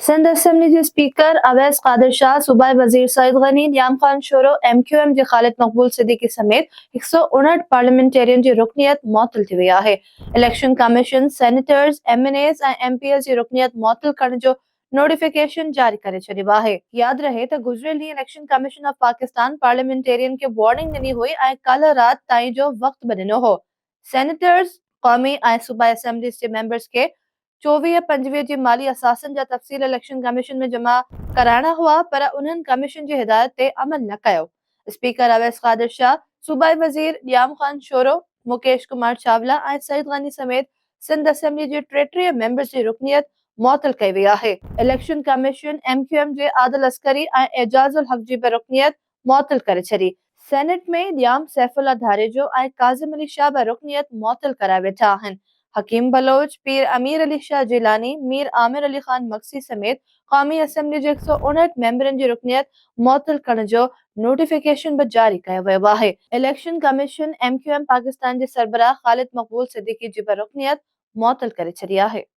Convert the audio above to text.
Sindh assembly जे speaker Awais कादिर शाह, सूबाई वजीर Saeed Ghani, नियाम Khan sorrow, MQM जे ख़ालिद मक़बूल सिद्दीकी समेत 159 पार्लियामेंटेरियन जी रुकनियत मुअत्तल थी वई आहे। इलेक्शन कमीशन सेनेटर्स, MNAs ऐं MPs जी रुकनियत मुअत्तल करण जो नोटिफिकेशन जारी करे छॾियो आहे। यादि रहे त गुज़िरियल ॾींहुं election commission of Pakistan parliamentarian खे वार्निंग ॾिनी हुई ऐं कल्ह राति ताईं जो वक़्तु बि ॾिनो हो। सेनेटर्स, क़ौमी ऐं सूबाई असेंबलीज़ जे मेंबर्स खे 24-25 जी माली असासन जा तफ़सील इलेक्शन कमीशन में जमा कराइणा हुआ, पर उन्हनि कमीशन जी हिदायत ते अमल न कयो। स्पीकर अवैस कादिर शाह, सूबाई वज़ीर नियाम खान शोरो, मुकेश कुमार चावला ऐं सईद गनी समेत सिंध असेंबली जे 33 मेंबर्स जी रुकनियत मुअत्तल कई वई आहे। इलेक्शन कमीशन MQM जे आदिल अस्करी ऐं एजाज़ुल हक जी बि रुकनियत मुअत्तल करे छॾी। सेनेट में नियाम सैफुल्ला धारेजो ऐं काज़िम अली शाह बि रुकनियत मुअत्तल कराए वेठा आहिनि। हकीम बलोच, पीर अमीर अली शाह जिलानी, मीर आमिर अली खान मक्सी समेत क़ौमी असेंबली जे 159 मेंबरनि जी रुकनियत मुअत्तल करण जो नोटिफिकेशन बि जारी कयो वियो आहे। इलेक्शन कमीशन MQM पाकिस्तान जे सरबराह ख़ालिद मक़बूल सिद्दीकी जी बि रुकनियत मुअत्तल करे छॾी आहे।